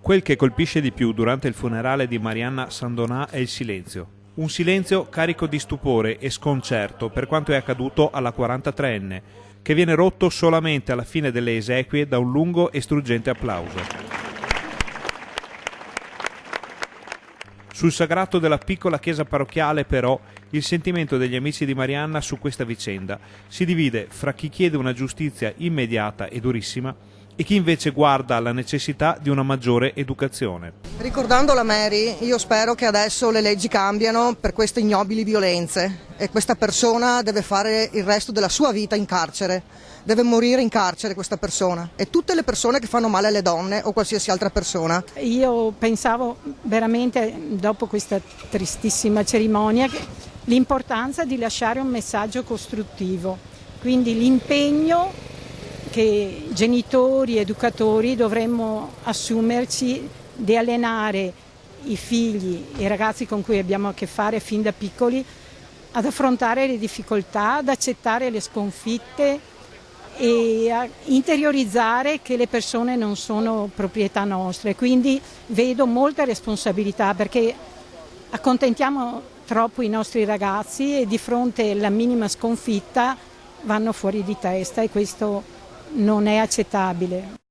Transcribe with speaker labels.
Speaker 1: Quel che colpisce di più durante il funerale di Marianna Sandonà è il silenzio. Un silenzio carico di stupore e sconcerto per quanto è accaduto alla 43enne, che viene rotto solamente alla fine delle esequie da un lungo e struggente applauso. Sul sagrato della piccola chiesa parrocchiale, però, il sentimento degli amici di Marianna su questa vicenda si divide fra chi chiede una giustizia immediata e durissima e chi invece guarda alla necessità di una maggiore educazione.
Speaker 2: Ricordando la Mary, io spero che adesso le leggi cambiano per queste ignobili violenze e questa persona deve fare il resto della sua vita in carcere, deve morire in carcere questa persona e tutte le persone che fanno male alle donne o qualsiasi altra persona.
Speaker 3: Io pensavo veramente, dopo questa tristissima cerimonia, l'importanza di lasciare un messaggio costruttivo, quindi l'impegno che genitori, educatori dovremmo assumerci di allenare i figli, i ragazzi con cui abbiamo a che fare fin da piccoli, ad affrontare le difficoltà, ad accettare le sconfitte e a interiorizzare che le persone non sono proprietà nostre. Quindi vedo molta responsabilità perché accontentiamo troppo i nostri ragazzi e di fronte alla minima sconfitta vanno fuori di testa e questo non è accettabile.